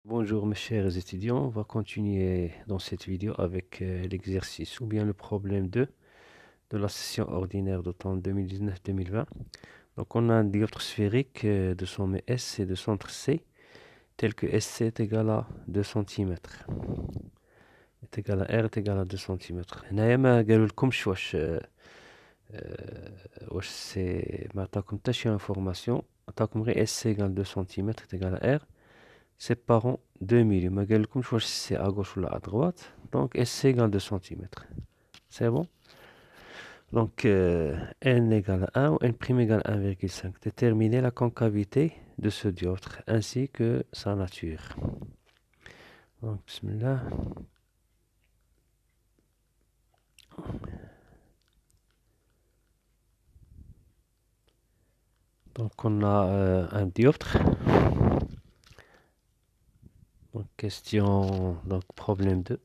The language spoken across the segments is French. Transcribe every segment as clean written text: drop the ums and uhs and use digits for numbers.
Bonjour mes chers étudiants, on va continuer dans cette vidéo avec l'exercice ou bien le problème 2 de la session ordinaire d'automne 2019-2020. Donc on a un dioptre sphérique de sommet S et de centre C, tel que SC est égal à 2 cm. est égal à R est égal à 2 cm. هنايا ما قالوا لكمش واش سي ما عطاكم حتى شي انفورماسيون، عطاكم غير SC égale 2 cm est égal à R séparant 2 milieux. ما قالكمش واش c'est à gauche ou à droite. Donc SC égale 2 cm. C'est bon? Donc n égale à 1 ou n' égale à 1,5. Déterminer la concavité de ce dioptre ainsi que sa nature. Donc bismillah. Donc on a un dioptre. Donc question, donc problème 2.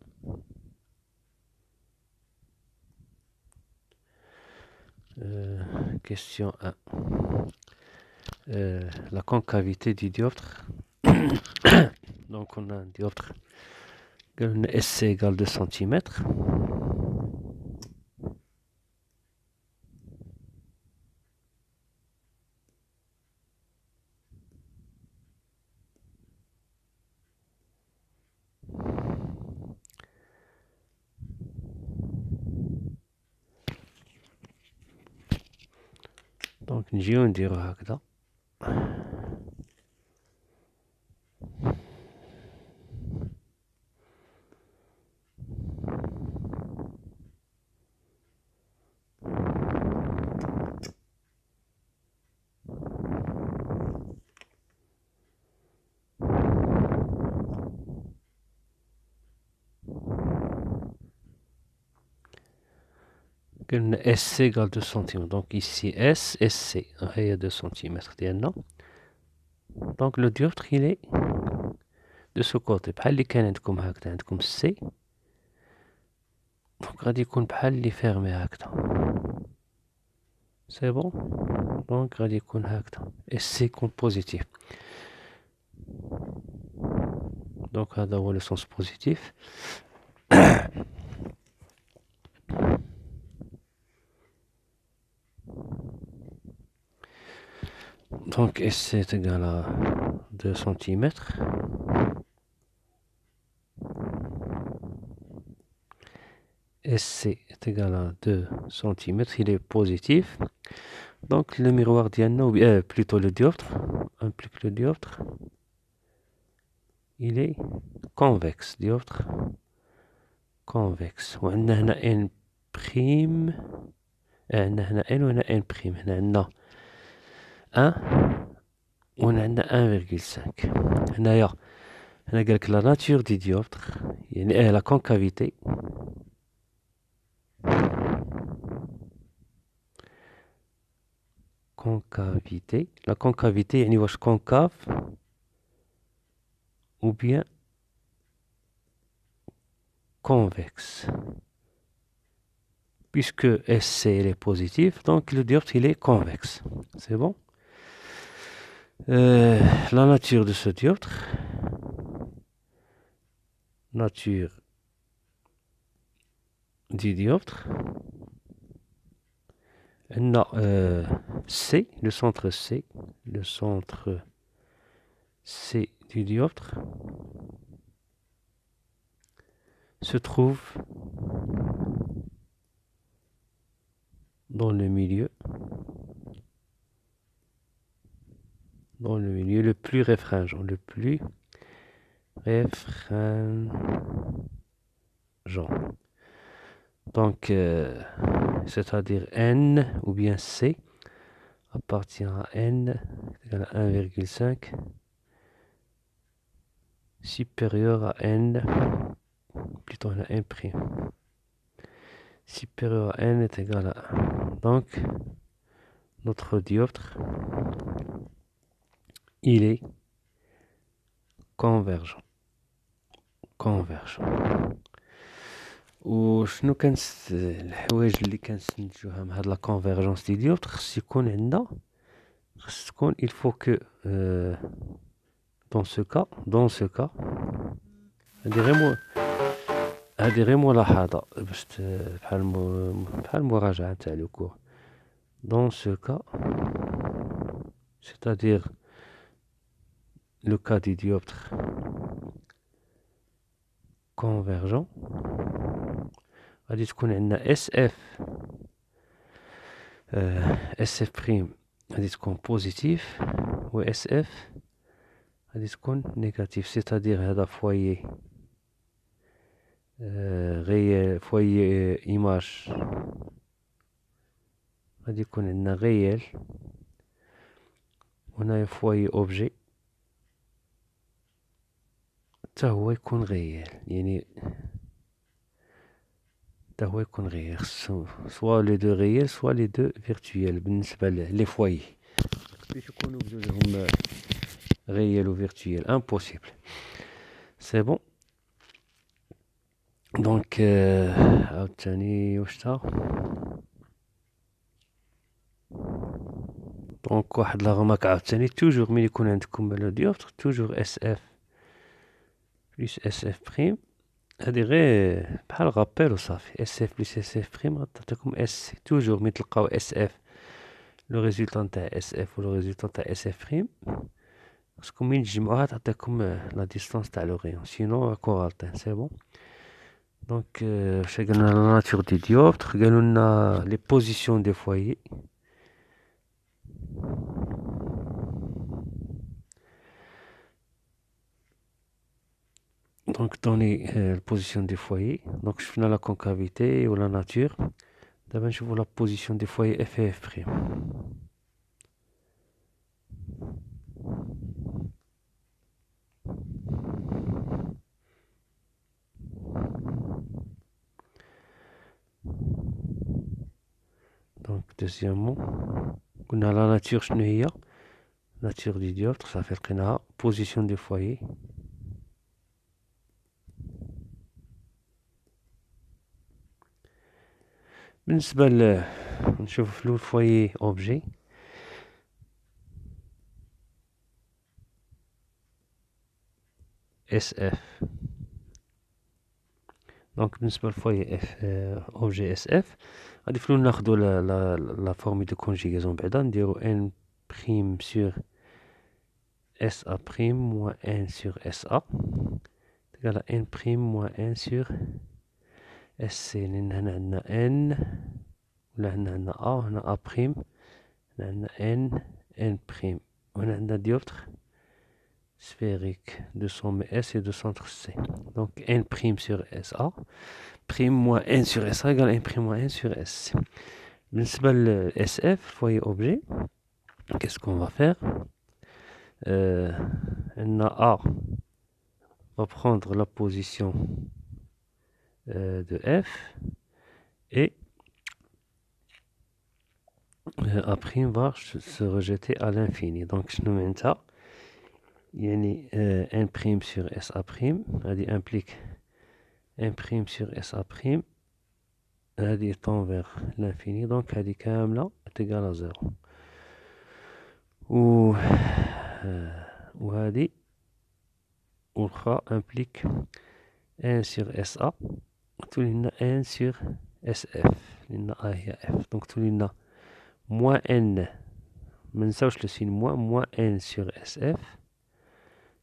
Question 1. La concavité du dioptre. Donc on a un dioptre. SC égale 2 cm. Donc نجيو نديرو هكذا. SC égale 2 cm. Donc ici S, SC. Il y a 2 cm. Donc le dioptre il est de ce côté. بحال اللي كان عندكم هكذا عندكم C. Donc غادي يكون بحال اللي فيرمي هكذا. C'est bon. Donc غادي يكون هكذا. SC يكون positif. Donc هذا هو le sens positif. Donc SC est égal à 2 cm. SC est égal à 2 cm, il est positif. Donc le miroir diana, plutôt le dioptre, implique le dioptre, il est convexe, dioptre convexe. وعندنا هنا n prime، عندنا هنا n وهنا n prime. هنا عندنا 1 وهنا عندنا 1,5. هنايا هنا قالك la nature du dioptre، يعني la concavité. Concavité. La concavité يعني واش concave ou bien convexe. Puisque SC il est positif, donc le dioptre il est convexe. C'est bon? La nature de ce dioptre. Nature du dioptre. C, le centre C. Le centre C du dioptre se trouve dans le milieu le plus réfringent, donc c'est-à-dire N ou bien C appartient à N égale à 1,5 supérieur à N, plutôt à N prime, supérieur à N est égal à 1. Donc notre dioptre il est convergent. وشنو كانت الحوايج اللي كنستنتجوها من هاد لا كونفيرجونس دي ديوبتر؟ خص يكون عندنا، خص تكون il faut que dans ce cas هذه غير ملاحظة باش بحال المراجعة تاع لو كور. Dans ce cas, c'est-à-dire le cas du dioptre convergent, غادي تكون عندنا SF SF prime غادي تكون بوزيتيف و SF غادي تكون نيجاتيف. c'est-à-dire هذا فوايي غيال فوايي ايماج غادي يكون عندنا غيال، وهنايا فوايي اوبجي حتى هو يكون غيال، يعني حتى هو يكون غيال، خصو سوا لي دو غيال سوا لي دو فيرتويال. بالنسبة لي فوايي باش يكونوا بجوجهم غيال و فيرتويال امبوسيبل. سي بون. دونك عاوتاني واش تا دونك واحد لا غماك عاوتاني توجور ملي يكون عندكم لو ديوبتر توجور اس اف بلس اس اف بريم، هادي غير بحال غابيل وصافي. اس اف بلس اس اف بريم غتعطيكم اس سي. توجور ملي تلقاو اس اف لو ريزولطان تاع اس اف و لو ريزولطان تاع اس اف بريم خصكم ملي تجمعوها تعطيكم لا ديستانس تاع لو غيون، سينو كورالتين. سي بون. دونك واش قالنا لا ناتور دي ديوبتر، قالوا لنا لي بوزيسيون دي فوايي. Donc donner la position des foyers. Donc je fais la concavité ou la nature. D'abord je vois la position des foyers F et F'. Donc deuxièmement, on a la nature شنو هي؟ nature du dioptre صافي لقيناها. position des foyers. بالنسبة نشوف في الفويي اوبجي اس اف. دونك بالنسبة للفويي اف اوبجي اس اف غادي فلو ناخدو لا فورمي دو كونجيغازون بعدا نديرو ان بريم سور اس ا بريم موان ان سور اس ا تقال ان بريم موان ان سور اس سي، لان هنا عندنا ان ولا هنا عندنا ا، هنا ا بريم، هنا عندنا ان بريم، وهنا عندنا ديوبتر sphérique de sommet S et de centre C. Donc n prime sur SA prime moins n sur SA égale n prime moins n sur SC. بالنسبة ل SF, foyer objet, qu'est-ce qu'on va faire? A va prendre la position de F et A' va se rejeter à l'infini. Donc je nous mets ça. يعني n' sur SA' هذه implique n' sur SA' هذه tend vers l'infini، donc هذه كاملة égale à 0 وهذه والأخرى implique n sur SA تولي n sur SF لأن A هي F، donc تولي moins n، منساوش le signe moins n sur SF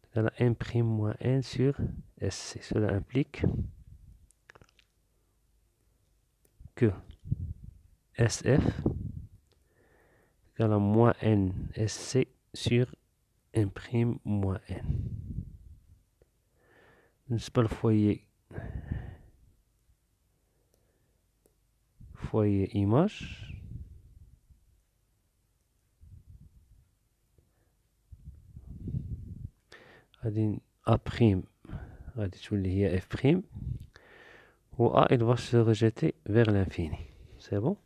égale à n' moins n sur SC. Cela implique que SF égale à moins n SC sur n' moins n. بالنسبة للفويي image غادي A' غادي تولي هي F' و A il va se rejeter vers l'infini. C'est bon.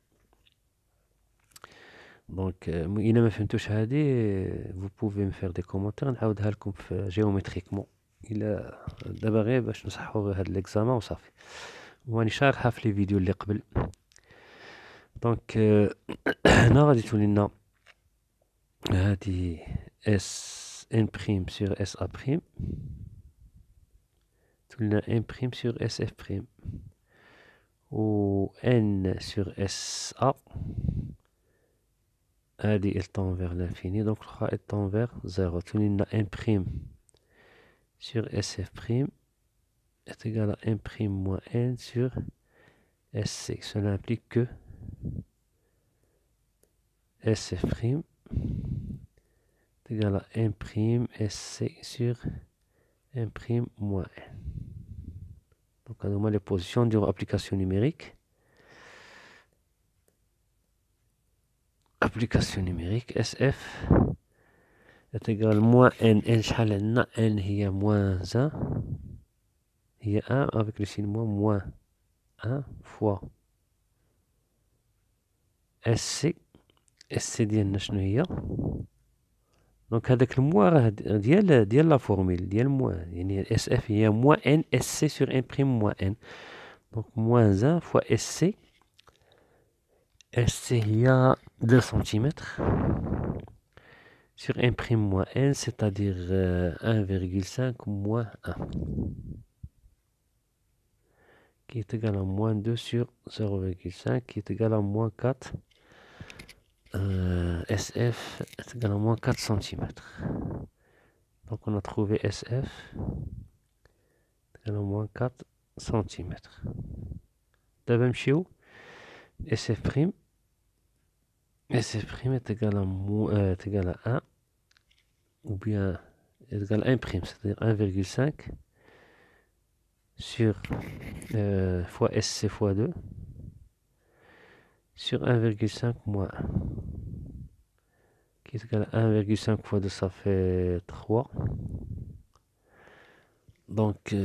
Donc إلا ما فهمتوش هذه vous pouvez me faire des commentaires نعاودها لكم في جيومتريكمون إلا دابا غير باش نصححو هاد ليكزامان وصافي، واني شارحها في لي فيديو اللي قبل. دونك هنا غادي تولي لنا هادي اس ان بريم سور اس ا بريم قلنا n prime sur SF prime ou n sur SA هذه elle tend vers l'infini donc elle tend vers 0 قلنا n prime sur SF prime est égal à n prime moins n sur SC. Cela implique que SF prime est égal à n prime SC sur n prime moins n. Donc, on a les positions de application numérique. Application numérique SF est égal à moins n. N هي moins 1. هي 1 avec le signe moins 1 fois SC. SC ديالنا شنو هي؟ دونك هذاك الموا راه ديال لا فورميل ديال موا يعني اس اف هي موا ان اس سي سور ان بريم موا ان دونك موان 1 فوا اس سي. اس سي هي 2 سنتيمتر sur 1 prime moins n, c'est-à-dire 1,5 moins 1, qui est égal à moins 2 sur 0,5, qui est égal à moins 4. SF est égal à moins 4 cm. Donc on a trouvé SF est égal à moins 4 cm. دابا نمشيو SF prime. SF prime est égal à 1 ou bien est égal à 1 prime, c'est-à-dire 1,5 sur fois SC fois 2 sur 1,5 moins 1 qui est égal à 1,5 fois 2, ça fait 3. Donc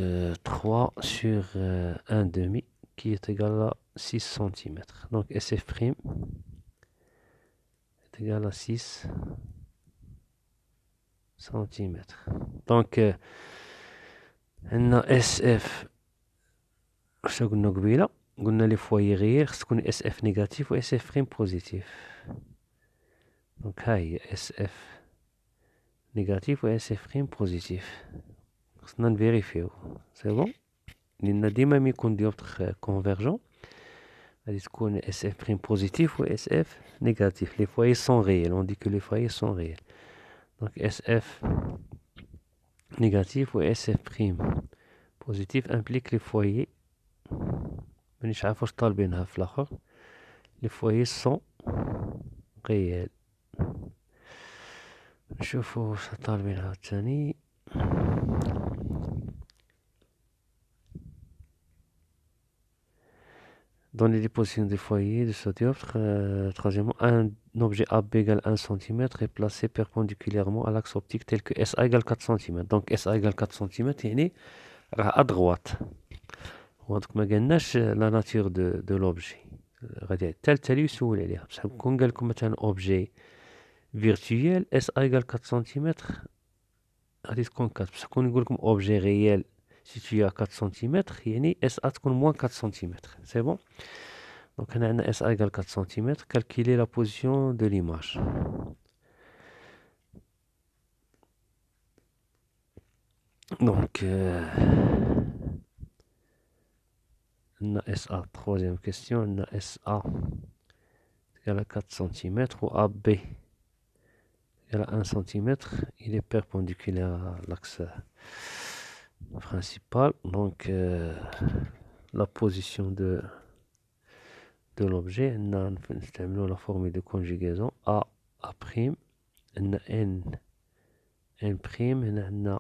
3 sur 1 demi qui est égal à 6 cm. Donc SF prime est égal à 6 cm. Donc عندنا SF واش قلنا قبيله؟ قلنا لي فوايي غير خص تكون SF نيجاتيف و SF prime بوزيتيف. دونك ها هي SF نيجاتيف و SF prime بوزيتيف. خصنا نفيريفيو سي بون لأن ديما ملي يكون ديوبتر كونفيرجون غادي تكون SF prime بوزيتيف و SF نيجاتيف. لي فوايي سون غيال اون دي كو لي فوايي سون غيال. دونك SF négatif ou SF prime positif implique les foyers مانيش عارف واش طالبينها في الاخر. les foyers sont réels. نشوفوا واش طالبينها الثاني. Donner les positions des foyers de ce dioptre. Troisièmement, un objet AB égale 1 cm est placé perpendiculairement à l'axe optique tel que SA égale 4 cm. Donc SA égale 4 cm يعني راه à droite. دونك ما قالناش لا ناتور دو لوبجي غادي التالي يسول عليها بصح كون قال لكم مثلا اوبجي فيرتويال اس ا ايغال 4 سنتيمتر غادي تكون 4 بصح كون يقول لكم اوبجي ريال سيتوي 4 سنتيمتر يعني اس ا تكون موان 4 سنتيمتر. سي بون. دونك هنا عندنا اس ا ايغال 4 سنتيمتر. كالكيلي لا بوزيسيون دو ليماج. دونك عندنا اس ا. troisième question عندنا اس ا égale à 4 cm ou AB égale à 1 cm, il est perpendiculaire à l'axe principal. Donc la position de l'objet, on a la formule de conjugaison A, A', N, N', on a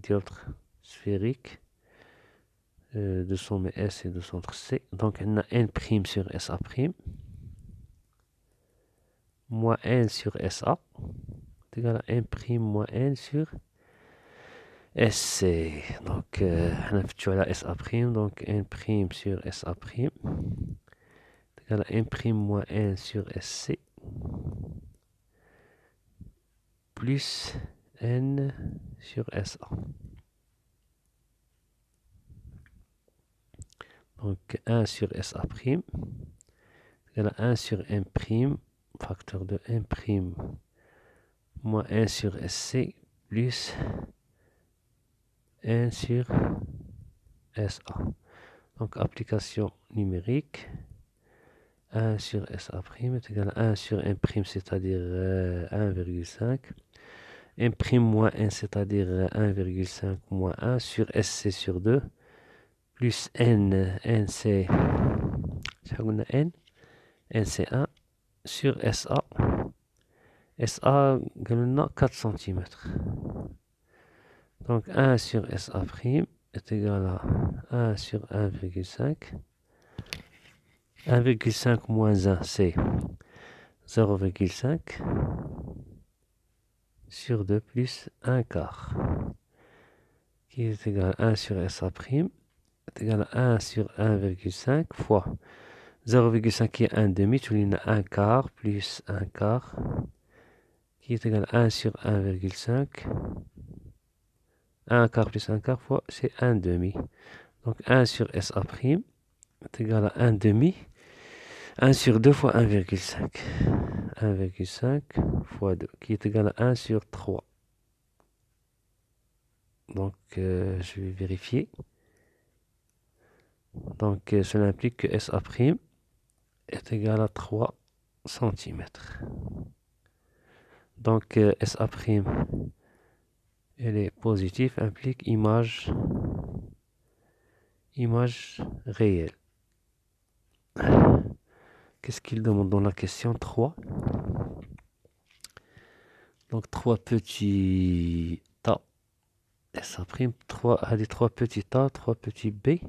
dioptre sphérique de sommet S et de centre C. Donc on a N' sur SA', moins N sur SA est égal à N' moins N sur SC. Donc on a fait la SA', donc N' sur SA' est égal à N' moins N sur SC plus N sur SA. Donc 1 sur SA' est égal à 1 sur N', facteur de N' moins 1 sur SC plus 1 sur SA. Donc application numérique, 1 sur SA' est égal à 1 sur M', c'est-à-dire 1,5. M' moins 1, c'est-à-dire 1,5 moins 1 sur SC sur 2, plus N, c'est N, c'est 1 sur SA. SA, قلنا 4 cm. Donc 1 sur SA' est égal à 1 sur 1,5. 1,5 moins 1, c'est 0,5 sur 2 plus 1 quart, qui est égal à 1 sur SA' est égal à 1 sur 1,5 fois 0,5 qui est 1 demi, tu as 1 quart plus 1 quart, qui est égal à 1 sur 1,5. 1 quart plus 1 quart fois, c'est 1 demi. Donc 1 sur SA' est égal à 1 demi. 1 sur 2 fois 1,5. 1,5 fois 2, qui est égal à 1 sur 3. Donc je vais vérifier. Donc cela implique que SA' est égal à 3 cm. Donc SA', elle est positive, implique image réelle. Qu'est-ce qu'il demande dans la question 3? Donc 3 petits tas. SA', 3 petits tas, 3 petits B.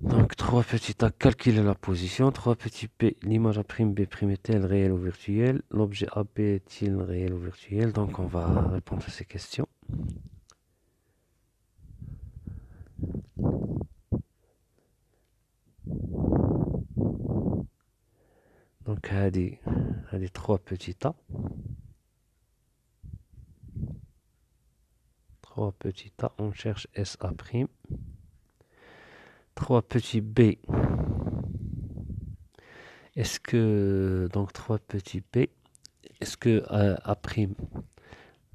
Donc 3 petits A, calculer la position. 3 petits P, l'image A'B' est-elle réelle ou virtuelle? L'objet AB est-il réel ou virtuel? Donc on va répondre à ces questions. Donc allez 3 petits A. 3 petits A, on cherche SA'. 3 petits B. Est-ce que, donc 3 petits B, est-ce que A',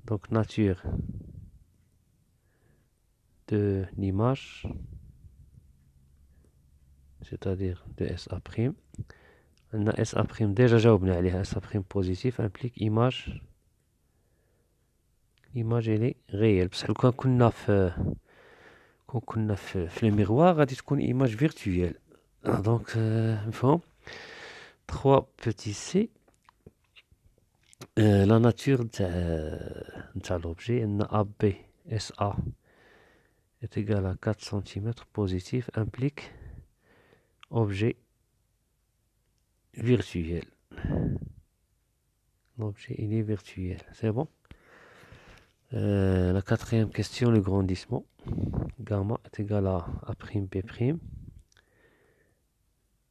donc nature de l'image, c'est-à-dire de SA', on a SA', déjà جاوبنا عليها, SA' positif implique image elle est réelle. بصح لو كان كنا في الميغوار غادي تكون image virtuelle. Donc مفهوم. 3 petits C, la nature de l'objet, AB, SA est égal à 4 cm positif, implique objet virtuel. L'objet, il est virtuel. C'est bon. La quatrième question, le grandissement. Gamma est égal à A'B',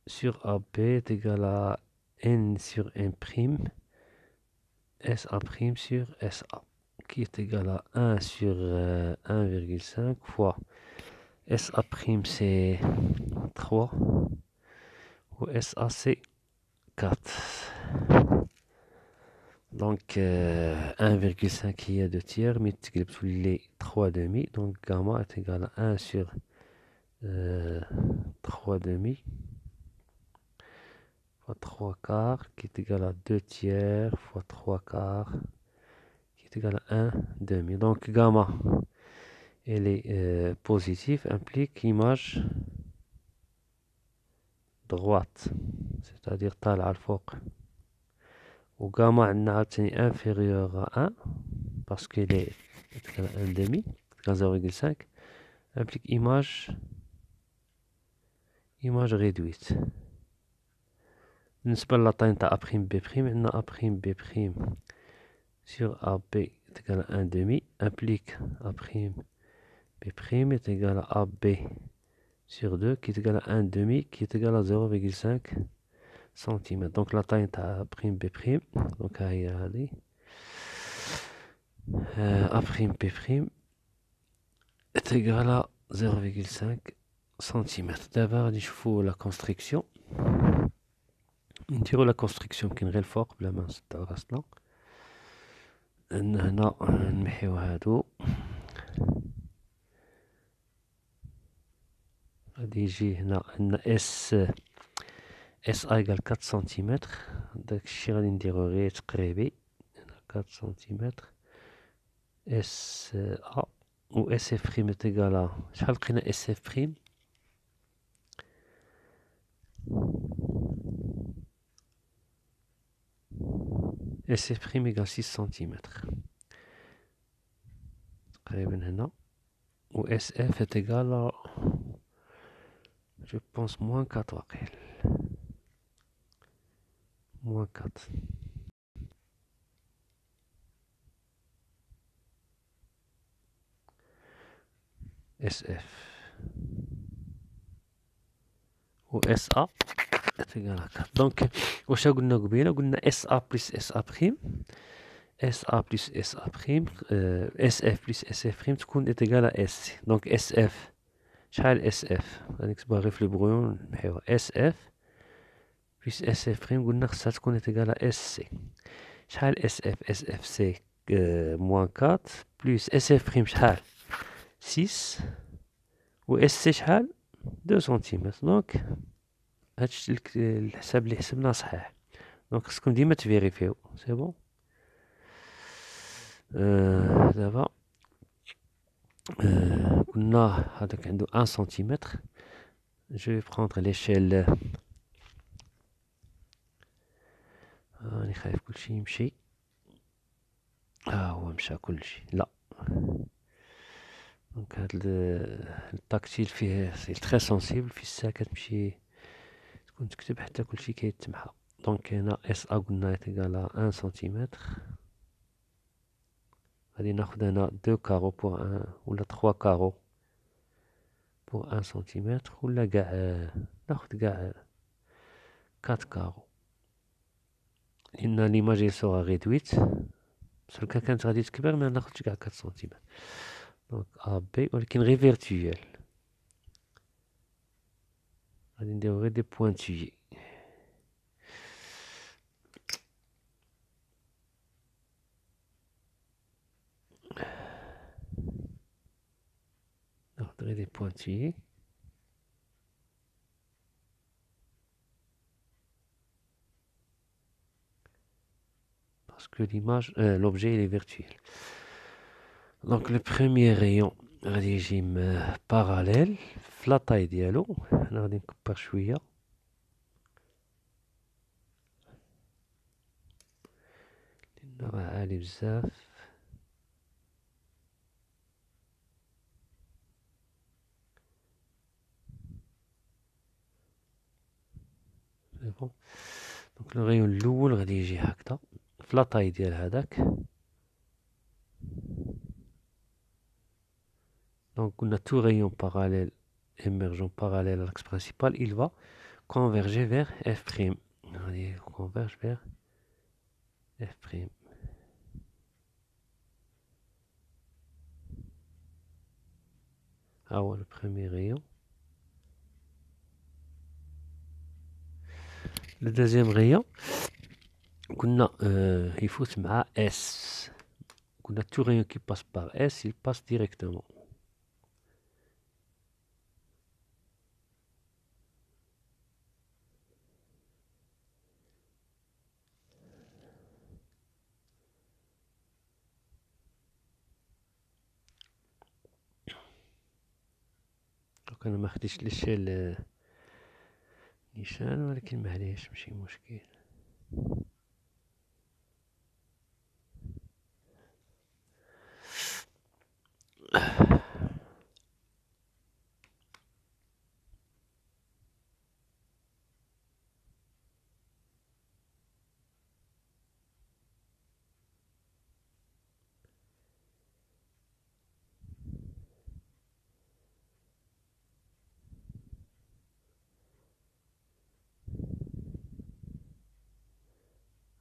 sur AB est égal à N sur N', SA' sur SA, qui est égal à 1 sur 1,5 fois SA' c'est 3 ou SA c'est 4. Donc 1,5 qui est 2 tiers, multiplié par les 3 demi, donc gamma est égal à 1 sur 3 demi fois 3 quarts, qui est égal à 2 tiers fois 3 quarts, qui est égal à 1 demi. Donc gamma, elle est positive, implique image droite, c'est-à-dire طالعة الفوق. و gamma عندنا عاوتاني inférieur à 1 parce qu'elle est égal à 1 demi, 0,5, implique image réduite. بالنسبة للاطاي نتاع A'B', عندنا A'B' sur AB est égal à 1 demi, implique A'B' est égal à AB sur 2 qui est égal à 1 demi qui est égal à 0,5 cm. Donc la taille de A'B', donc هذه A'B' est égal à 0,5 cm. D'abord نشوفوا la construction. نديروا la construction كي غير الفوق بلا ما نصدعوا راسنا. هنا نمحيو هادو غادي يجي هنا عندنا اس ايكال 4 سنتيمتر. داكشي غادي نديرو غير تقريبي. هنا 4 سنتيمتر اس ا و اس اف بريم تيكالا شحال لقينا اس اف بريم؟ اس اف بريم ايكال 6 سنتيمتر تقريبا هنا، و اس اف تيكالا جو بونس موان 4 واقيل، موان 4. اس اف و اس ا تيكال هكا. دونك واش قلنا قبيله؟ قلنا اس ا بلس اس ا بريم، اس ا بلس اس ا بريم، اس اف بلس اس اف بريم تكون تيكال اس سي. دونك اس اف شحال اس اف؟ غادي نكتبوها غير في البغيون نمحيوها. اس اف بلس اس اف بريم قلنا خصها تكون تيكال اس سي. شحال اس اف؟ اس اف سي موان 4 بلس اس اف بريم شحال؟ 6 و اس سي شحال؟ 2 سنتيمتر. دونك هادشي الحساب اللي حسبناه صحيح. دونك خصكم ديما تفيريفيو. سي بون. دابا قلنا هذاك عنده 1 سنتيمتر. جو في بروندر ليشيل. راني خايف كلشي يمشي. هو مشى كلشي. لا. دونك هاد التاكتيل فيه سي تري سونسيبل. في الساعة كتمشي تكون تكتب حتى كلشي كيتمحى. دونك هنا اس ا قلنا تيكالا 1 سنتيمتر. غادي ناخد هنا 2 كارو بور 1 ولا 3 كارو بور 1 سنتيمتر، ولا قاع ناخد قاع 4 كارو لأن ليماج سوغا ريدويت. بصح كان كانت غادي تكبر ما ناخدش قاع 4 سنتيمتر. دونك ا بي ولكن غير فيرتويال. غادي نديرو غير دي بوانتويي. ناخد غير دي بوانتويي. parce que l'image, l'objet il est virtuel. Donc le premier rayon غادي يجي parallèle في لا طاي ديالو. هنا غادي نكبر شويه لأن راه عالي بزاف. سي بون. دونك لو غيون الاول غادي يجي هكذا في لا طاي ديال هذاك. Donc on a tout rayon parallèle émergent parallèle à l'axe principal, il va converger vers f'. Allez, on converge vers f'. Ah ouais, le premier rayon. Le deuxième rayon, il faut se mettre à S. On a tout rayon qui passe par S, il passe directement. Donc انا ما خديتش ليشيل نيشان، ولكن معليش ماشي مشكل.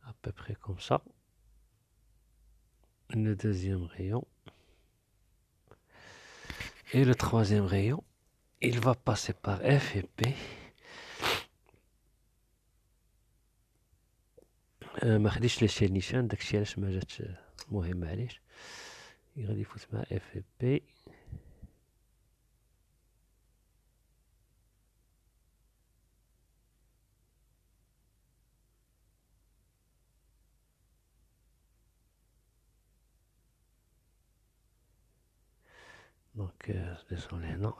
À peu près comme ça. Le deuxième rayon. Et le troisième rayon, il va passer par F et P. ما خديتش ليشيل نيشان، داكشي علاش ما جاتش. المهم معليش. غادي يفوت مع اف بي. Donc désolé, non.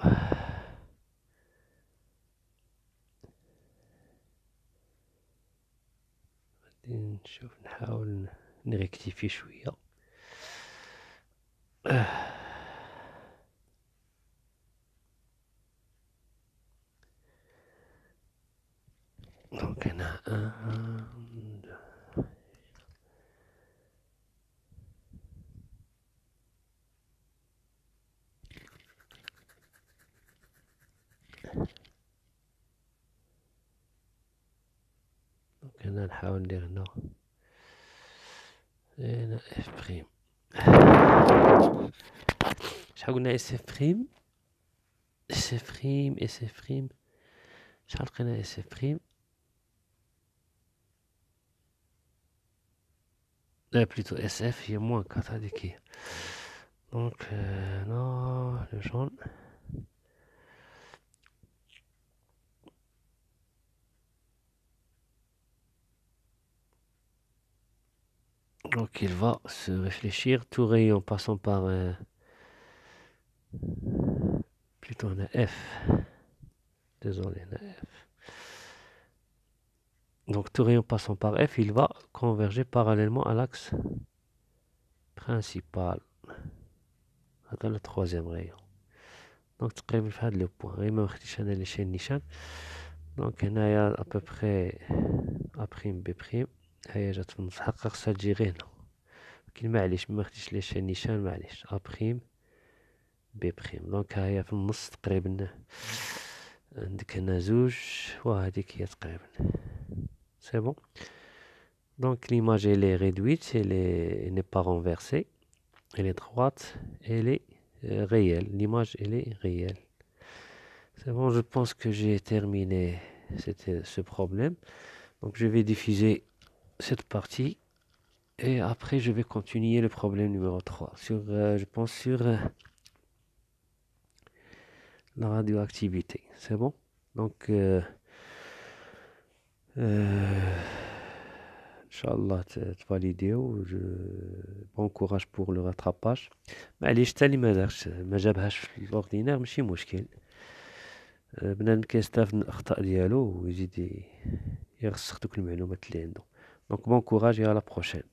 نشوف نحاول نريكتيفي شوية. دونك هنا دونك هنا نحاول ندير هنا اف بريم. شحال قلنا اس اف بريم اس اف بريم اس اف بريم شحال لقينا اس اف بريم. لا بلوتو اس اف هي موان كات هذيك هي. دونك نو لو جون. Donc il va se réfléchir tout rayon passant par plutôt un F. Désolé, un F. Donc tout rayon passant par F, il va converger parallèlement à l'axe principal. Attends le troisième rayon. Donc تقريبا في هذا لو بوان غير ما مخديش انا لي شين نيشان. دونك هنايا à peu près A prime B prime هيا جات في النص حقا خصها تجي غير هنا. ولكن معليش ما خديش لي شين نيشان معليش. A prime B prime. دونك هيا في النص تقريبا عندك هنا زوج وهذيك هي تقريبا. C'est bon. Donc l'image elle est réduite, elle n'est pas renversée, elle est droite, elle est réelle. L'image elle est réelle. C'est bon, je pense que j'ai terminé ce problème. Donc je vais diffuser cette partie et après je vais continuer le problème numéro 3 sur, je pense sur la radioactivité. C'est bon. Donc Inch'Allah تفاليديو. bon courage pour le rattrapage. معليش حتى اللي ما جابهاش في الاوردينير ماشي مشكل. بنادم كيستافد من الاخطاء ديالو ويزيد يرسخ دوك المعلومات اللي عنده. دونك bon courage et à la prochaine.